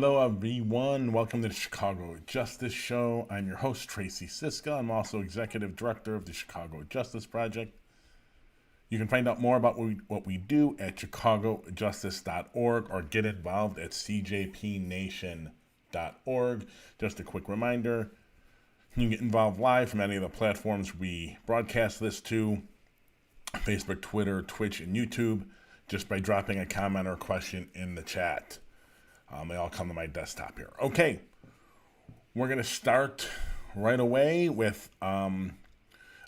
Hello, everyone. Welcome to the Chicago Justice Show. I'm your host, Tracy Siska. I'm also executive director of the Chicago Justice Project. You can find out more about what we do at chicagojustice.org or get involved at cjpnation.org. Just a quick reminder, you can get involved live from any of the platforms we broadcast this to, Facebook, Twitter, Twitch, and YouTube, just by dropping a comment or question in the chat. They all come to my desktop here. Okay, we're going to start right away with a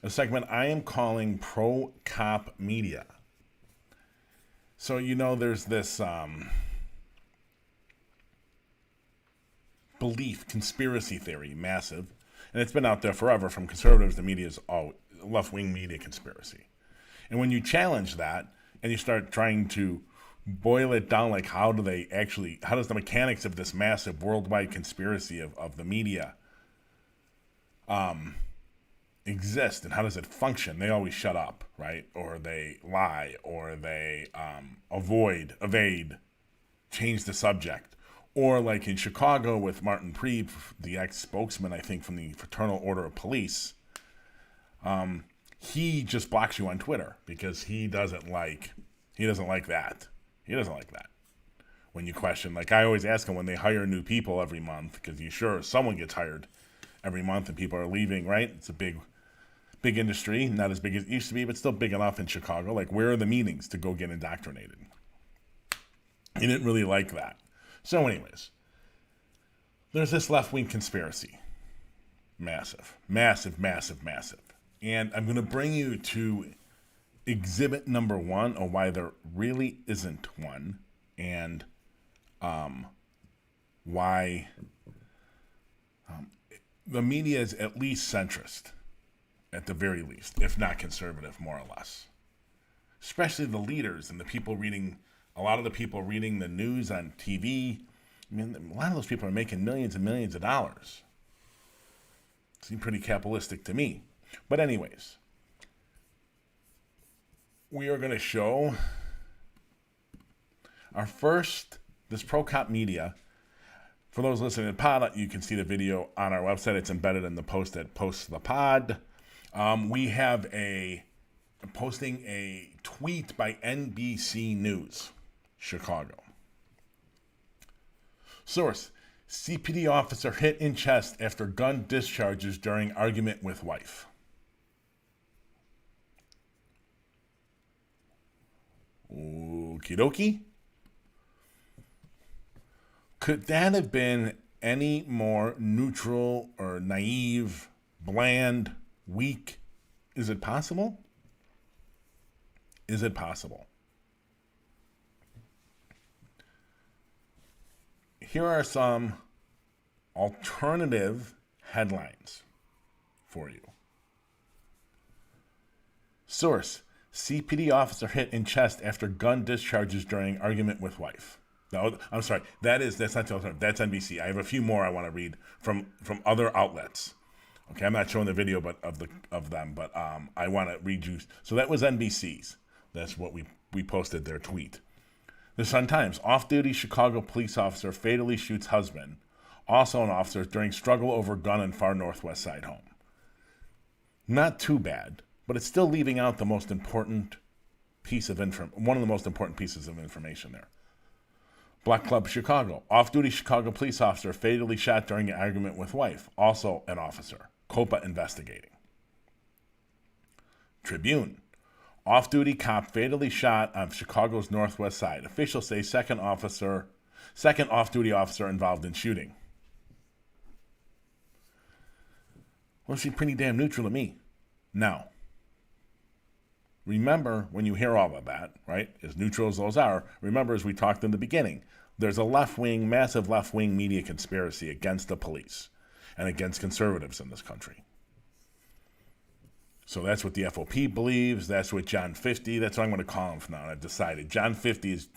segment I am calling Pro Cop Media. So, there's this belief, conspiracy theory, massive, and it's been out there forever from conservatives. The media is all left-wing media conspiracy. And when you challenge that and you start trying to boil it down, like how does the mechanics of this massive worldwide conspiracy of the media exist and how does it function, they always shut up, right? Or they lie, or they evade, change the subject. Or like in Chicago with Martin Preeb, the ex-spokesman, I think, from the Fraternal Order of Police, he just blocks you on Twitter because he doesn't like that. He doesn't like that. When you question, like I always ask him when they hire new people every month, because someone gets hired every month and people are leaving, right? It's a big industry, not as big as it used to be, but still big enough in Chicago. Like, where are the meetings to go get indoctrinated? He didn't really like that. So anyways, there's this left-wing conspiracy. Massive. And I'm going to bring you to exhibit number one of why there really isn't one, and why the media is at least centrist, at the very least, if not conservative, more or less. Especially the leaders and a lot of the people reading the news on TV. I mean, a lot of those people are making millions and millions of dollars. Seem pretty capitalistic to me. But anyways, we are going to show this Pro Cop Media. For those listening to the pod, you can see the video on our website. It's embedded in the post that posts the pod. We have posting a tweet by NBC News, Chicago. Source: CPD officer hit in chest after gun discharges during argument with wife. Okie dokie. Could that have been any more neutral or naive, bland, weak? Is it possible? Is it possible? Here are some alternative headlines for you. Source: CPD officer hit in chest after gun discharges during argument with wife. No, I'm sorry. That's not the alternative. That's NBC. I have a few more I want to read from other outlets. Okay, I'm not showing the video, but of them. But I want to read you. So that was NBC's. That's what we posted their tweet. The Sun-Times: off-duty Chicago police officer fatally shoots husband, also an officer, during struggle over gun in far northwest side home. Not too bad, but it's still leaving out the most important one of the most important pieces of information there. Black Club Chicago: off-duty Chicago police officer fatally shot during an argument with wife, also an officer. COPA investigating. Tribune: off-duty cop fatally shot on Chicago's northwest side. Officials say second off-duty officer involved in shooting. Well, seems pretty damn neutral to me. Now, remember, when you hear all of that, right, as neutral as those are, remember, as we talked in the beginning, there's a massive left-wing media conspiracy against the police and against conservatives in this country. So that's what the FOP believes. That's what John 50, that's what I'm going to call him from now on. I've decided. John 50 is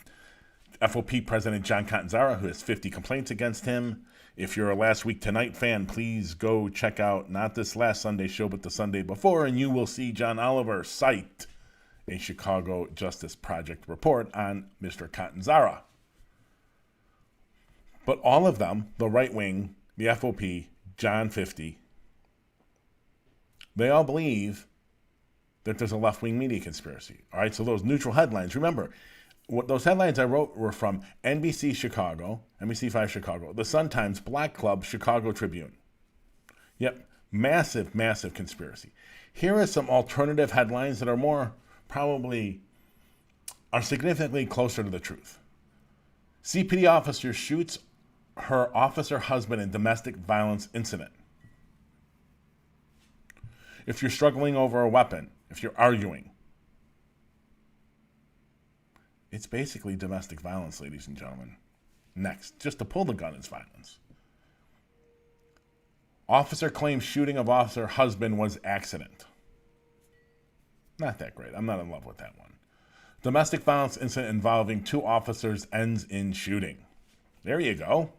FOP President John Catanzara, who has 50 complaints against him. If you're a Last Week Tonight fan, please go check out not this last Sunday show, but the Sunday before, and you will see John Oliver cite a Chicago Justice Project report on Mr. Catanzara. But all of them, the right wing, the FOP, John 50, they all believe that there's a left-wing media conspiracy. All right, so those neutral headlines, remember, what those headlines I wrote were from NBC Chicago, NBC5 Chicago, the Sun-Times, Black Club, Chicago Tribune. Yep, massive, massive conspiracy. Here are some alternative headlines that are more probably, are significantly closer to the truth. CPD officer shoots her officer husband in domestic violence incident. If you're struggling over a weapon, if you're arguing, it's basically domestic violence, ladies and gentlemen. Next, just to pull the gun is violence. Officer claims shooting of officer husband was accident. Not that great. I'm not in love with that one. Domestic violence incident involving 2 officers ends in shooting. There you go.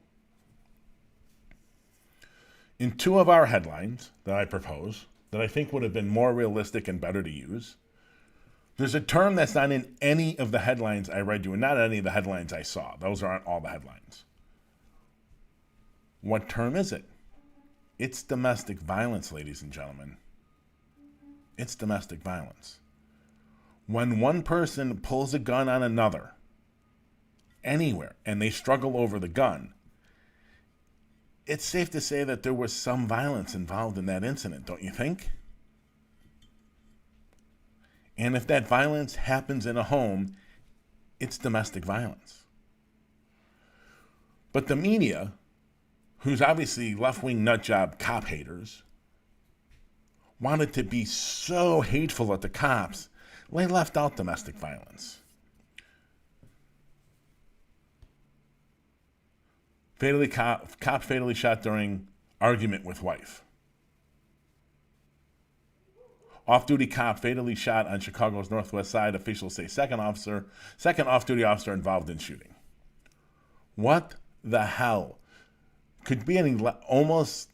In 2 of our headlines that I propose, that I think would have been more realistic and better to use, there's a term that's not in any of the headlines I read you, and not any of the headlines I saw. Those aren't all the headlines. What term is it? It's domestic violence, ladies and gentlemen. It's domestic violence. When one person pulls a gun on another, anywhere, and they struggle over the gun, it's safe to say that there was some violence involved in that incident, don't you think? And if that violence happens in a home, it's domestic violence. But the media, who's obviously left-wing nutjob cop haters, wanted to be so hateful at the cops, they left out domestic violence. Cop fatally shot during argument with wife. Off-duty cop fatally shot on Chicago's northwest side. Officials say second off-duty officer involved in shooting. What the hell? Could be any almost.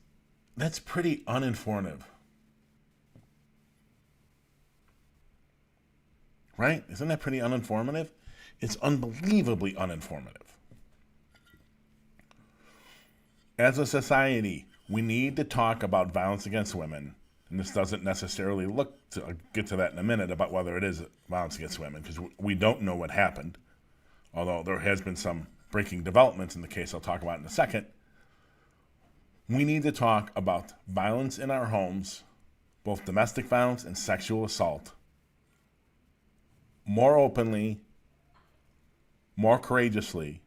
That's pretty uninformative, right? Isn't that pretty uninformative? It's unbelievably uninformative. As a society, we need to talk about violence against women. And this doesn't necessarily look to, I'll get to that in a minute, about whether it is violence against women, because we don't know what happened. Although there has been some breaking developments in the case I'll talk about in a second. We need to talk about violence in our homes, both domestic violence and sexual assault, more openly, more courageously,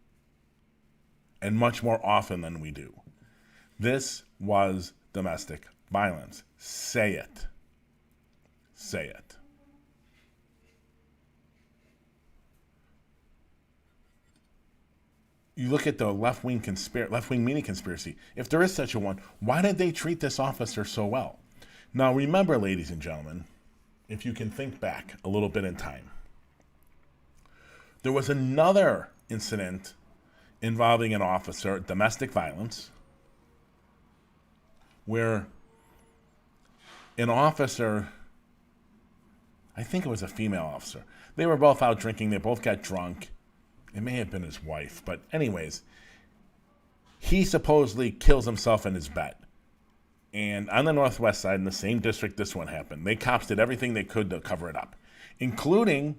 and much more often than we do. This was domestic violence. Say it. Say it. You look at the left-wing media conspiracy. If there is such a one, why did they treat this officer so well? Now remember, ladies and gentlemen, if you can think back a little bit in time, there was another incident involving an officer, domestic violence, where an officer, I think it was a female officer, they were both out drinking, they both got drunk. It may have been his wife, but anyways, he supposedly kills himself in his bed. And on the northwest side, in the same district this one happened, they cops did everything they could to cover it up, including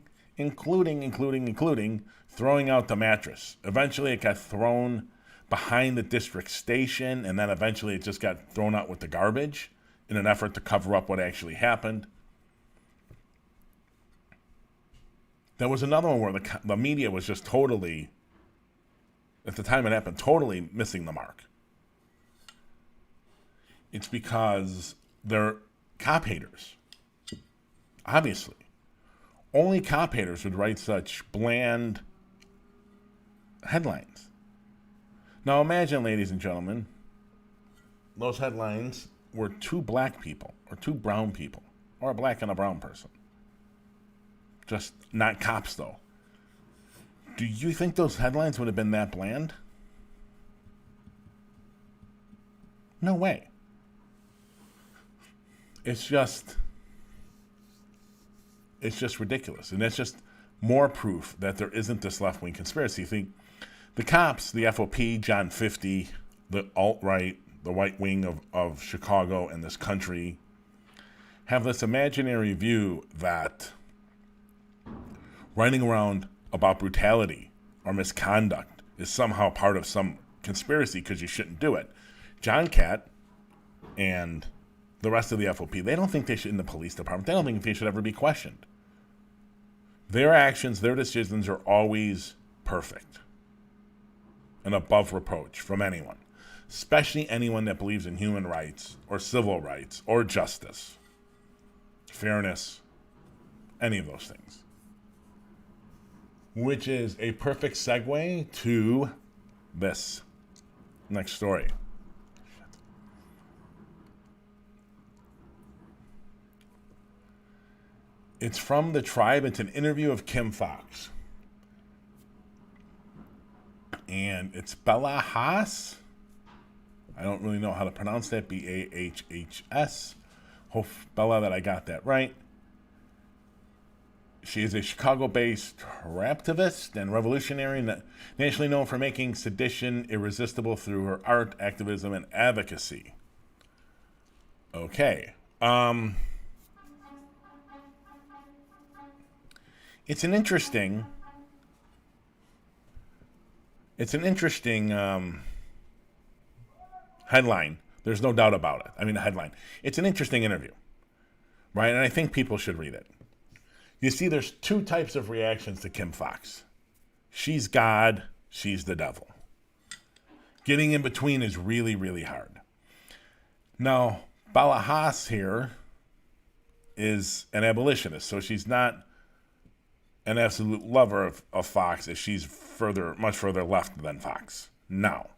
throwing out the mattress. Eventually it got thrown behind the district station, and then eventually it just got thrown out with the garbage in an effort to cover up what actually happened. There was another one where the media was just totally, at the time it happened, totally missing the mark. It's because they're cop haters. Obviously. Only cop haters would write such bland headlines. Now imagine, ladies and gentlemen, those headlines were 2 black people, or 2 brown people, or a black and a brown person. Just not cops, though. Do you think those headlines would have been that bland? No way. It's just ridiculous. And it's just more proof that there isn't this left-wing conspiracy. See, The cops, the FOP, John 50, the alt-right, the right wing of Chicago and this country, have this imaginary view that writing around about brutality or misconduct is somehow part of some conspiracy because you shouldn't do it. John Catt and the rest of the FOP, they don't think they should, in the police department, they don't think they should ever be questioned. Their actions, their decisions are always perfect and above reproach from anyone, especially anyone that believes in human rights or civil rights or justice, fairness, any of those things. Which is a perfect segue to this next story. It's from The Tribe. It's an interview of Kim Fox. And it's Bella Haas. I don't really know how to pronounce that. Bahhs. Hope, Bella, that I got that right. She is a Chicago-based raptivist and revolutionary, nationally known for making sedition irresistible through her art, activism, and advocacy. Okay. It's an interesting headline. There's no doubt about it. I mean, the headline. It's an interesting interview, right? And I think people should read it. You see, there's two types of reactions to Kim Fox. She's God, she's the devil. Getting in between is really, really hard. Now, Bella Haas here is an abolitionist, so she's not an absolute lover of Fox, as she's much further left than Fox. Now,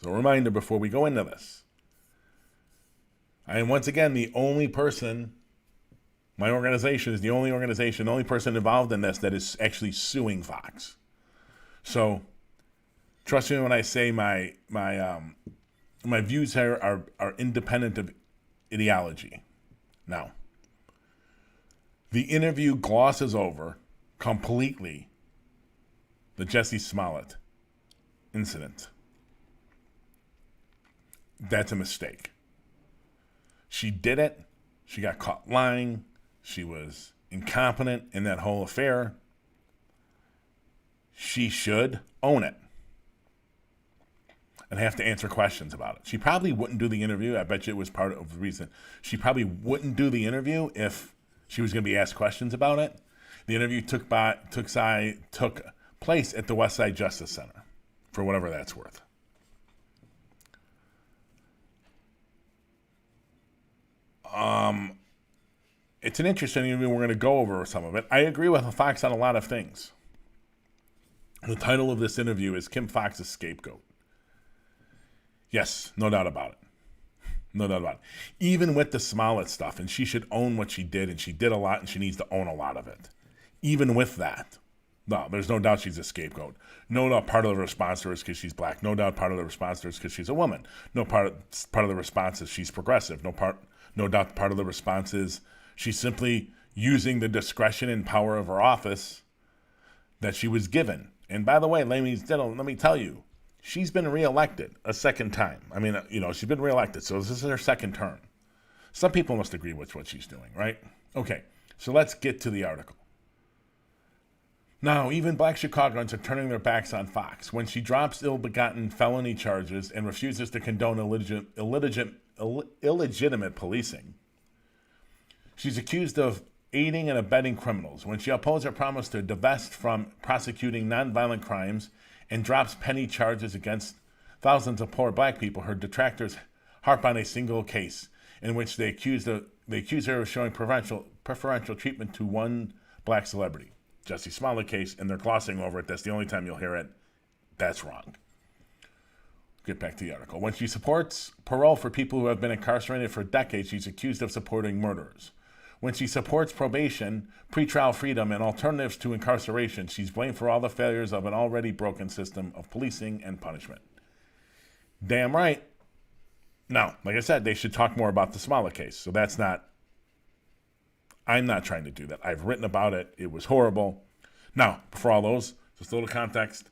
so a reminder before we go into this. I am once again the only person, my organization is the only person involved in this that is actually suing Fox. So, trust me when I say my views here are independent of ideology. Now, the interview glosses over completely the Jussie Smollett incident. That's a mistake. She did it. She got caught lying. She was incompetent in that whole affair. She should own it and have to answer questions about it. She probably wouldn't do the interview. I bet you it was part of the reason. She probably wouldn't do the interview if she was going to be asked questions about it. The interview took place at the West Side Justice Center, for whatever that's worth. It's an interesting interview. We're going to go over some of it. I agree with Fox on a lot of things. The title of this interview is Kim Fox's Scapegoat. Yes, no doubt about it. No doubt about it. Even with the Smollett stuff, and she should own what she did, and she did a lot, and she needs to own a lot of it. Even with that, no, there's no doubt she's a scapegoat. No doubt part of the response to her is because she's black. No doubt part of the response to her is because she's a woman. No part of the response is she's progressive. No doubt part of the response is she's simply using the discretion and power of her office that she was given. And by the way, let me tell you, she's been reelected a second time. I mean, she's been reelected, so this is her second term. Some people must agree with what she's doing, right? Okay, so let's get to the article. Now, even black Chicagoans are turning their backs on Fox when she drops ill-begotten felony charges and refuses to condone illegitimate policing. She's accused of aiding and abetting criminals when she upholds her promise to divest from prosecuting nonviolent crimes and drops petty charges against thousands of poor black people. Her detractors harp on a single case in which they accuse her of showing preferential treatment to one black celebrity. Jussie Smollett case, and they're glossing over it. That's the only time you'll hear it. That's wrong. Get back to the article. When she supports parole for people who have been incarcerated for decades, she's accused of supporting murderers. When she supports probation, pretrial freedom, and alternatives to incarceration, she's blamed for all the failures of an already broken system of policing and punishment. Damn right. Now, like I said, they should talk more about the Smollett case. So I'm not trying to do that. I've written about it. It was horrible. Now, for all those, just a little context.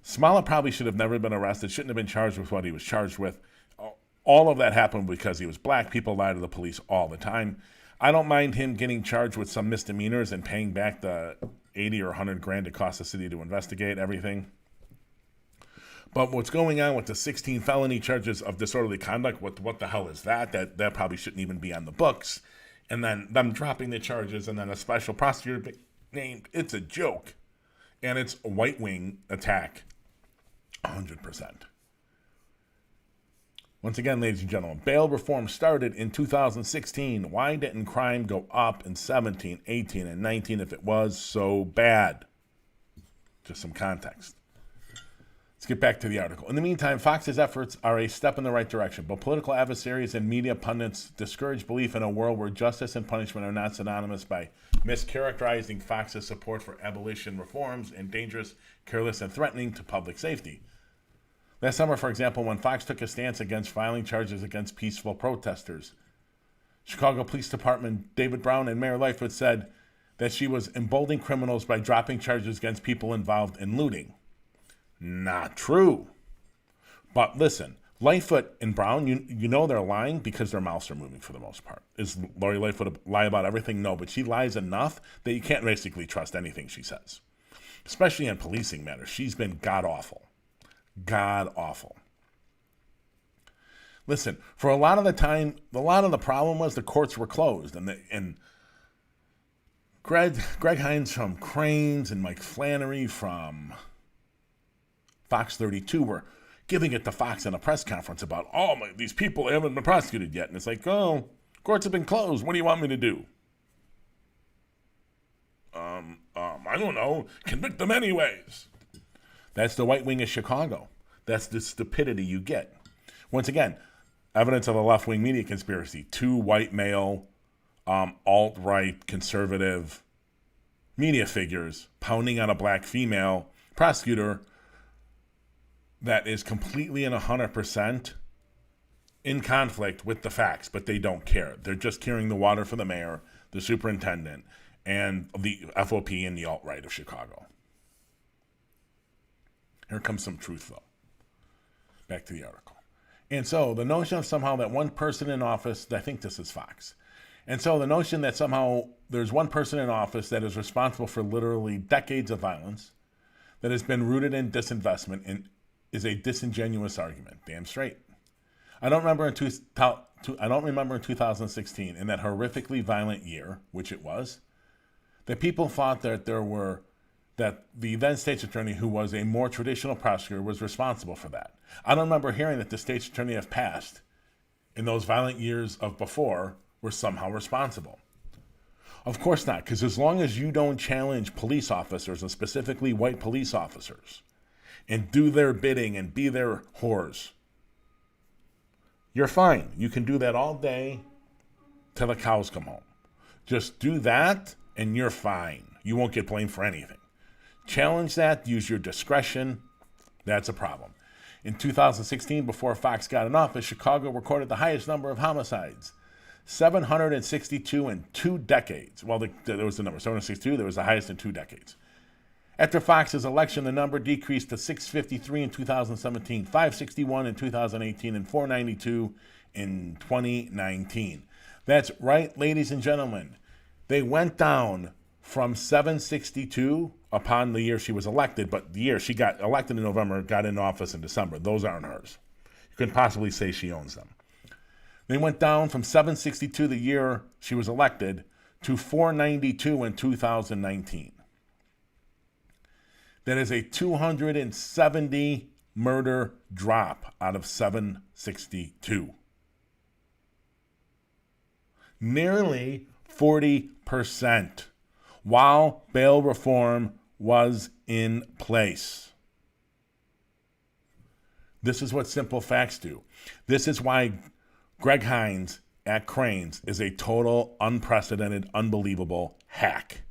Smollett probably should have never been arrested, shouldn't have been charged with what he was charged with. All of that happened because he was black. People lie to the police all the time. I don't mind him getting charged with some misdemeanors and paying back the 80 or 100 grand it cost the city to investigate everything. But what's going on with the 16 felony charges of disorderly conduct, what the hell is that? That probably shouldn't even be on the books. And then them dropping the charges and then a special prosecutor named, it's a joke. And it's a white wing attack, 100%. Once again, ladies and gentlemen, bail reform started in 2016. Why didn't crime go up in 17, 18, and 19 if it was so bad? Just some context. Let's get back to the article. In the meantime, Fox's efforts are a step in the right direction, but political adversaries and media pundits discourage belief in a world where justice and punishment are not synonymous by mischaracterizing Fox's support for abolition reforms and dangerous, careless, and threatening to public safety. Last summer, for example, when Fox took a stance against filing charges against peaceful protesters, Chicago Police Department David Brown and Mayor Lightfoot said that she was emboldening criminals by dropping charges against people involved in looting. Not true. But listen, Lightfoot and Brown, you know they're lying because their mouths are moving for the most part. Is Lori Lightfoot lie about everything? No, but she lies enough that you can't basically trust anything she says. Especially in policing matters. She's been god-awful. God-awful. Listen, for a lot of the time, a lot of the problem was the courts were closed. And Greg Hines from Cranes and Mike Flannery from Fox 32 were giving it to Fox in a press conference about, these people haven't been prosecuted yet. And it's like, courts have been closed. What do you want me to do? I don't know. Convict them anyways. That's the white wing of Chicago. That's the stupidity you get. Once again, evidence of a left-wing media conspiracy. 2 white male, alt-right, conservative media figures pounding on a black female prosecutor that is completely and 100% in conflict with the facts, but they don't care. They're just carrying the water for the mayor, the superintendent, and the FOP and the alt-right of Chicago. Here comes some truth, though. Back to the article. And so the notion of somehow that one person in office, I think this is Fox, and so the notion that somehow there's one person in office that is responsible for literally decades of violence that has been rooted in disinvestment and is a disingenuous argument. Damn straight. I don't remember in 2016, in that horrifically violent year, which it was, that people thought that that the then state's attorney, who was a more traditional prosecutor, was responsible for that. I don't remember hearing that the state's attorney of past, in those violent years of before, were somehow responsible. Of course not, because as long as you don't challenge police officers, and specifically white police officers, and do their bidding and be their whores, you're fine. You can do that all day till the cows come home. Just do that and you're fine. You won't get blamed for anything. Challenge that, use your discretion. That's a problem. In 2016, before Fox got in office, Chicago recorded the highest number of homicides, 762 in 2 decades. Well, there was the number, 762, that was the highest in 2 decades. After Fox's election, the number decreased to 653 in 2017, 561 in 2018, and 492 in 2019. That's right, ladies and gentlemen. They went down from 762 upon the year she was elected, but the year she got elected in November, got in office in December. Those aren't hers. You couldn't possibly say she owns them. They went down from 762 the year she was elected to 492 in 2019. That is a 270 murder drop out of 762. Nearly 40%, while bail reform was in place. This is what simple facts do. This is why Greg Hines at Cranes is a total, unprecedented, unbelievable hack.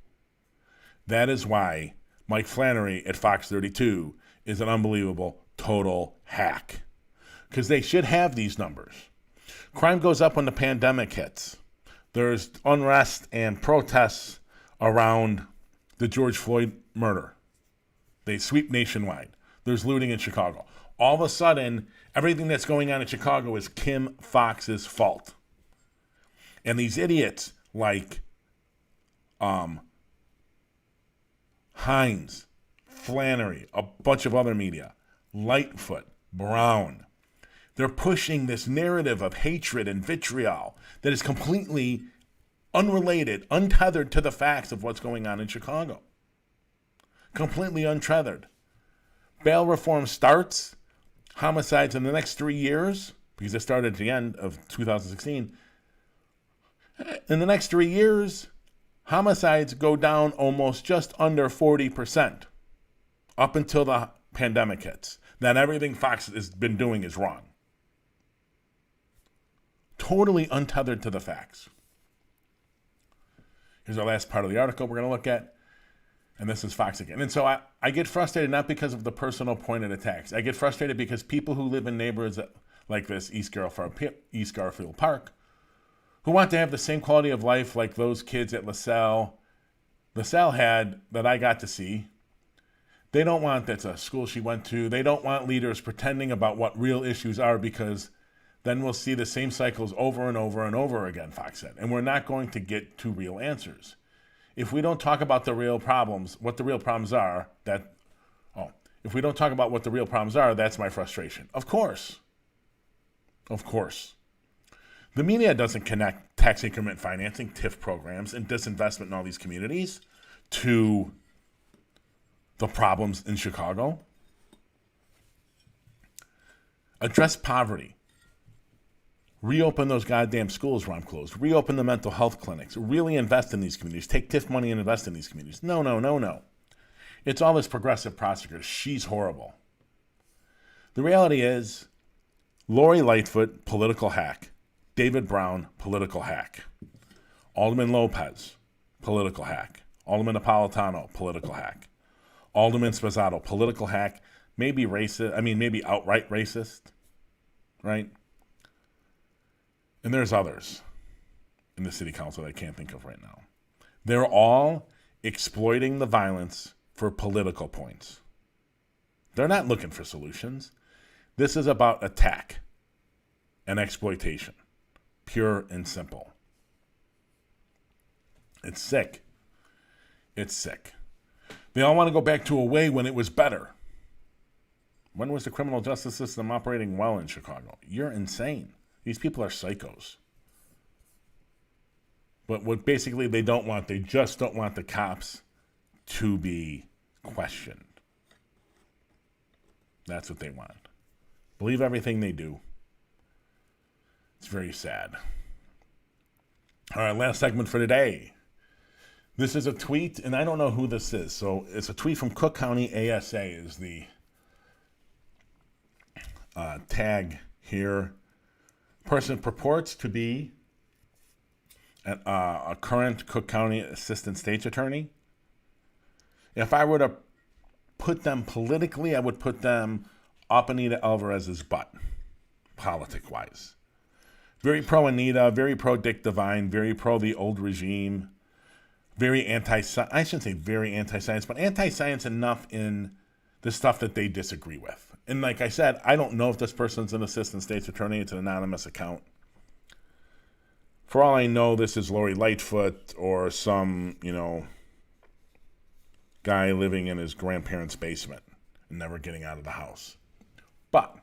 That is why Mike Flannery at Fox 32 is an unbelievable, total hack. Because they should have these numbers. Crime goes up when the pandemic hits. There's unrest and protests around the George Floyd murder. They sweep nationwide. there's looting in Chicago. All of a sudden, everything that's going on in Chicago is Kim Foxx's fault. And these idiots like Hines, Flannery, a bunch of other media, Lightfoot, Brown, they're pushing this narrative of hatred and vitriol that is completely unrelated, untethered to the facts of what's going on in Chicago. Completely untethered. Bail reform starts, homicides in the next 3 years, because it started at the end of 2016. In the next 3 years, homicides go down almost just under 40%, up until the pandemic hits. Then everything Fox has been doing is wrong. Totally untethered to the facts. Here's our last part of the article we're going to look at. And this is Fox again. And so I get frustrated not because of the personal pointed attacks. I get frustrated because people who live in neighborhoods like this, East Garfield Park, who want to have the same quality of life like those kids at LaSalle had that I got to see. They don't want, that's a school she went to, they don't want leaders pretending about what real issues are, because then we'll see the same cycles over and over and over again, Fox said. And we're not going to get to real answers. If we don't talk about the real problems, what the real problems are, if we don't talk about what the real problems are, that's my frustration. Of course. Of course. The media doesn't connect tax increment financing, TIF programs, and disinvestment in all these communities to the problems in Chicago. Address poverty. Reopen those goddamn schools where I'm closed. Reopen the mental health clinics. Really invest in these communities. Take TIF money and invest in these communities. No. It's all this progressive prosecutor. She's horrible. The reality is, Lori Lightfoot, political hack. David Brown, political hack. Alderman Lopez, political hack. Alderman Napolitano, political hack. Alderman Spazzato, political hack. Maybe racist. Maybe outright racist. Right? And there's others in the city council that I can't think of right now. They're all exploiting the violence for political points. They're not looking for solutions. This is about attack and exploitation, pure and simple. It's sick. It's sick. They all want to go back to a way when it was better. When was the criminal justice system operating well in Chicago? You're insane. These people are psychos. But what basically they just don't want the cops to be questioned. That's what they want. Believe everything they do. It's very sad. All right, last segment for today. This is a tweet, and I don't know who this is. So it's a tweet from Cook County ASA is the tag here. Person purports to be a current Cook County Assistant State's Attorney. If I were to put them politically, I would put them up Anita Alvarez's butt, politic-wise. Very pro-Anita, very pro-Dick Devine, very pro the old regime, very anti-science. I shouldn't say very anti-science, but anti-science enough in the stuff that they disagree with. And like I said, I don't know if this person's an assistant state's attorney. It's an anonymous account. For all I know, this is Lori Lightfoot or some, guy living in his grandparents' basement and never getting out of the house. But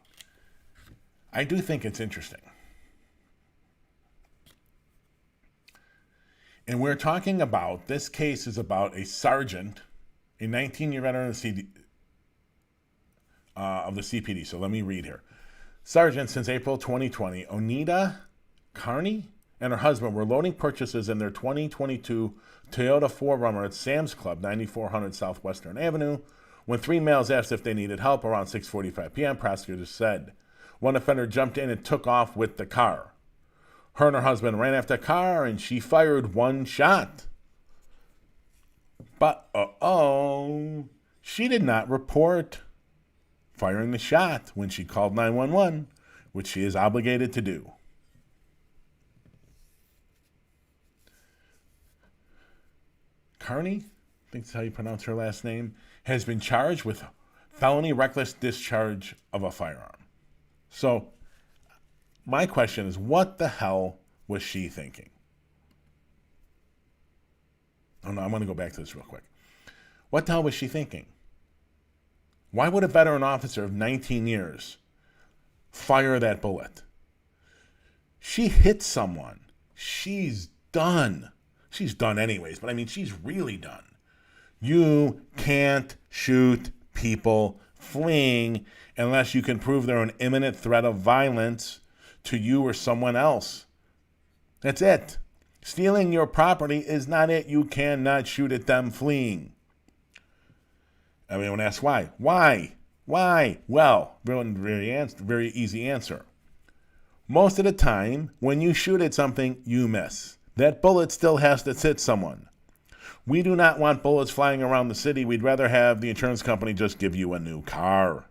I do think it's interesting. And we're talking about, this case is about a sergeant, a 19-year veteran of the CPD. So let me read here. Sergeant, since April 2020, Onita Carney and her husband were loading purchases in their 2022 Toyota 4Runner at Sam's Club, 9400 Southwestern Avenue, when three males asked if they needed help around 6:45 p.m., prosecutors said. One offender jumped in and took off with the car. Her and her husband ran after the car, and she fired one shot. But, she did not report firing the shot when she called 911, which she is obligated to do. Carney, I think that's how you pronounce her last name, has been charged with felony reckless discharge of a firearm. So my question is, what the hell was she thinking? Oh no, I'm going to go back to this real quick. What the hell was she thinking? Why would a veteran officer of 19 years fire that bullet? She hit someone. She's done. She's done anyways, but I mean, she's really done. You can't shoot people fleeing unless you can prove they're an imminent threat of violence to you or someone else. That's it. Stealing your property is not it. You cannot shoot at them fleeing. Everyone asks why. Why? Well, very easy answer. Most of the time, when you shoot at something, you miss. That bullet still has to hit someone. We do not want bullets flying around the city. We'd rather have the insurance company just give you a new car.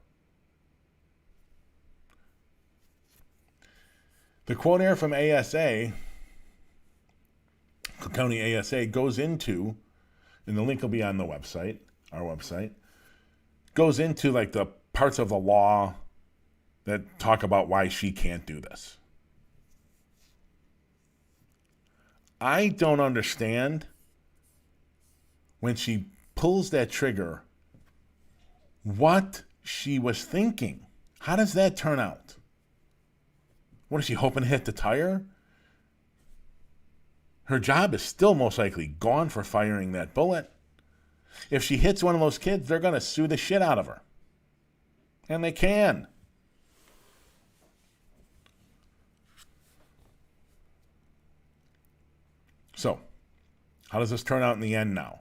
The quote here from ASA, Cook County ASA, goes into, and the link will be on the website, our website, goes into like the parts of the law that talk about why she can't do this. I don't understand when she pulls that trigger what she was thinking. How does that turn out? What is she hoping to hit the tire? Her job is still most likely gone for firing that bullet. If she hits one of those kids, they're going to sue the shit out of her. And they can. So, how does this turn out in the end now?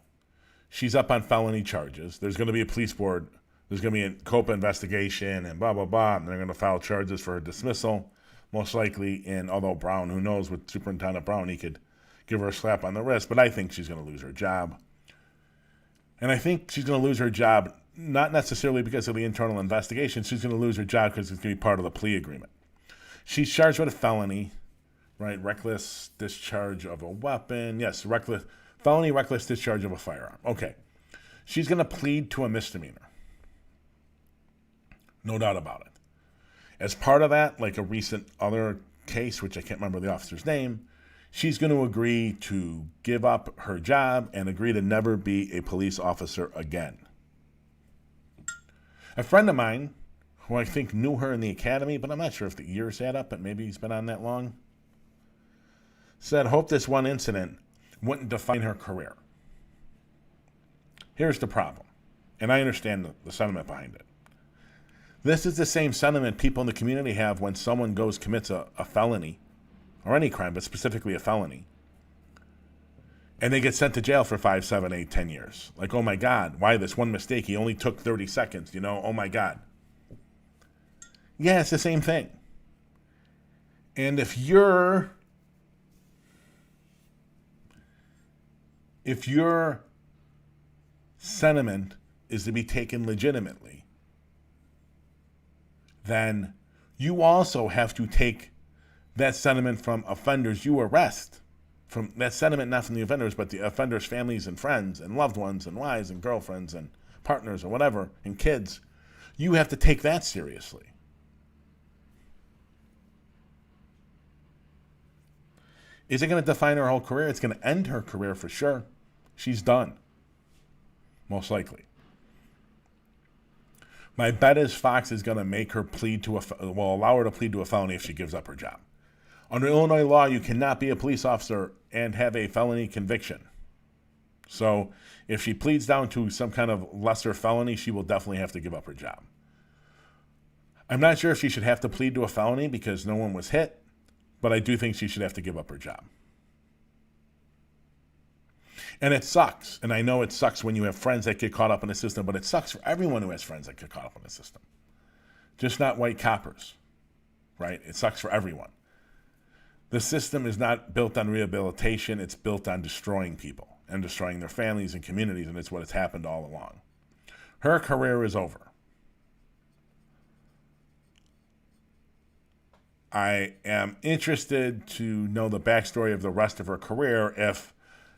She's up on felony charges. There's going to be a police board. There's going to be a COPA investigation and blah, blah, blah. And they're going to file charges for her dismissal, most likely. And although Brown, who knows, with Superintendent Brown, he could give her a slap on the wrist. But I think she's going to lose her job. And I think she's going to lose her job not necessarily because of the internal investigation. She's going to lose her job because it's going to be part of the plea agreement. She's charged with a felony, right? Reckless discharge of a weapon. Yes, felony reckless discharge of a firearm. Okay. She's going to plead to a misdemeanor. No doubt about it. As part of that, like a recent other case, which I can't remember the officer's name, she's going to agree to give up her job and agree to never be a police officer again. A friend of mine, who I think knew her in the academy, but I'm not sure if the years add up, but maybe he's been on that long, said, hope this one incident wouldn't define her career. Here's the problem, and I understand the sentiment behind it. This is the same sentiment people in the community have when someone commits a felony, or any crime, but specifically a felony, and they get sent to jail for 5, 7, 8, 10 years. Like, oh my God, why this one mistake? He only took 30 seconds, oh my God. Yeah, it's the same thing. And if your sentiment is to be taken legitimately, then you also have to take that sentiment from offenders you arrest. From that sentiment, not from the offenders, but the offenders' families and friends and loved ones and wives and girlfriends and partners or whatever, and kids. You have to take that seriously. Is it going to define her whole career? It's going to end her career for sure. She's done. Most likely. My bet is Fox is going to make her allow her to plead to a felony if she gives up her job. Under Illinois law, you cannot be a police officer and have a felony conviction. So if she pleads down to some kind of lesser felony, she will definitely have to give up her job. I'm not sure if she should have to plead to a felony because no one was hit, but I do think she should have to give up her job. And it sucks. And I know it sucks when you have friends that get caught up in the system, but it sucks for everyone who has friends that get caught up in the system. Just not white coppers, right? It sucks for everyone. The system is not built on rehabilitation. It's built on destroying people and destroying their families and communities, and it's what has happened all along. Her career is over. I am interested to know the backstory of the rest of her career if,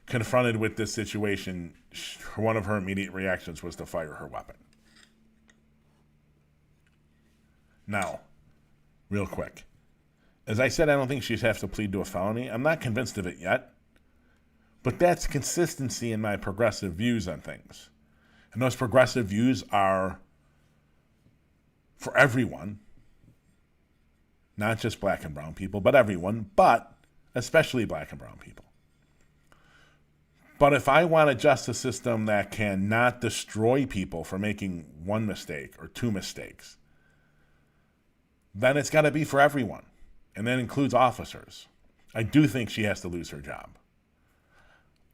confronted with this situation, one of her immediate reactions was to fire her weapon. Now, real quick. As I said, I don't think she'd have to plead to a felony. I'm not convinced of it yet. But that's consistency in my progressive views on things. And those progressive views are for everyone, not just black and brown people, but everyone, but especially black and brown people. But if I want a justice system that can not destroy people for making one mistake or two mistakes, then it's got to be for everyone. And that includes officers. I do think she has to lose her job.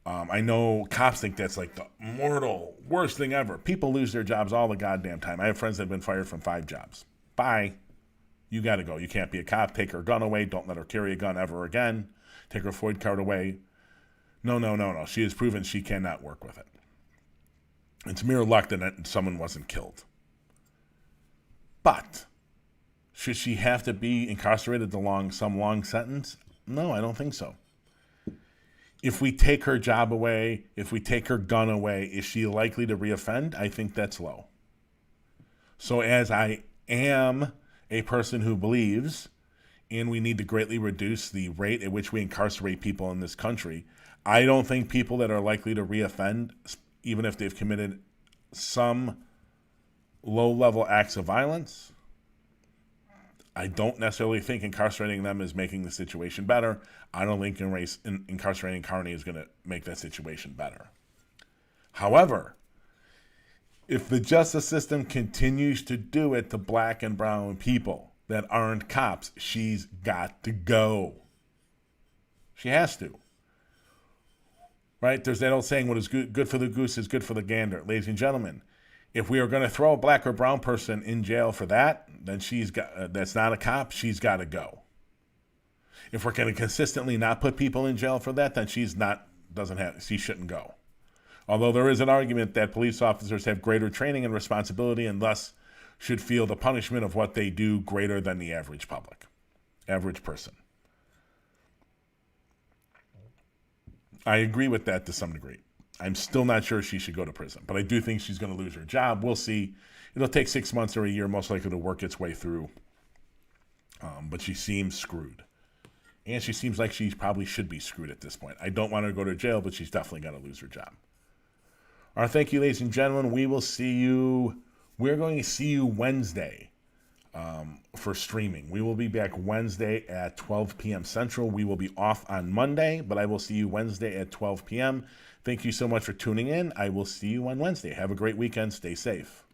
I know cops think that's like the mortal worst thing ever. People lose their jobs all the goddamn time. I have friends that have been fired from 5 jobs. Bye. You got to go. You can't be a cop. Take her gun away. Don't let her carry a gun ever again. Take her FOID card away. No. She has proven she cannot work with it. It's mere luck that someone wasn't killed. But should she have to be incarcerated some long sentence? No, I don't think so. If we take her job away, if we take her gun away, is she likely to reoffend? I think that's low. So as I am a person who believes, and we need to greatly reduce the rate at which we incarcerate people in this country, I don't think people that are likely to reoffend, even if they've committed some low-level acts of violence, I don't necessarily think incarcerating them is making the situation better. I don't think incarcerating Carney is going to make that situation better. However, if the justice system continues to do it to black and brown people that aren't cops, she's got to go. She has to. Right? There's that old saying, what is good for the goose is good for the gander. Ladies and gentlemen, if we are going to throw a black or brown person in jail for that, then that's not a cop, she's got to go. If we're going to consistently not put people in jail for that, then she shouldn't go. Although there is an argument that police officers have greater training and responsibility and thus should feel the punishment of what they do greater than the average person. I agree with that to some degree. I'm still not sure she should go to prison, but I do think she's going to lose her job. We'll see. It'll take 6 months or a year, most likely, to work its way through. But she seems screwed. And she seems like she probably should be screwed at this point. I don't want her to go to jail, but she's definitely going to lose her job. All right, thank you, ladies and gentlemen. We're going to see you Wednesday for streaming. We will be back Wednesday at 12 p.m. Central. We will be off on Monday, but I will see you Wednesday at 12 p.m. Thank you so much for tuning in. I will see you on Wednesday. Have a great weekend. Stay safe.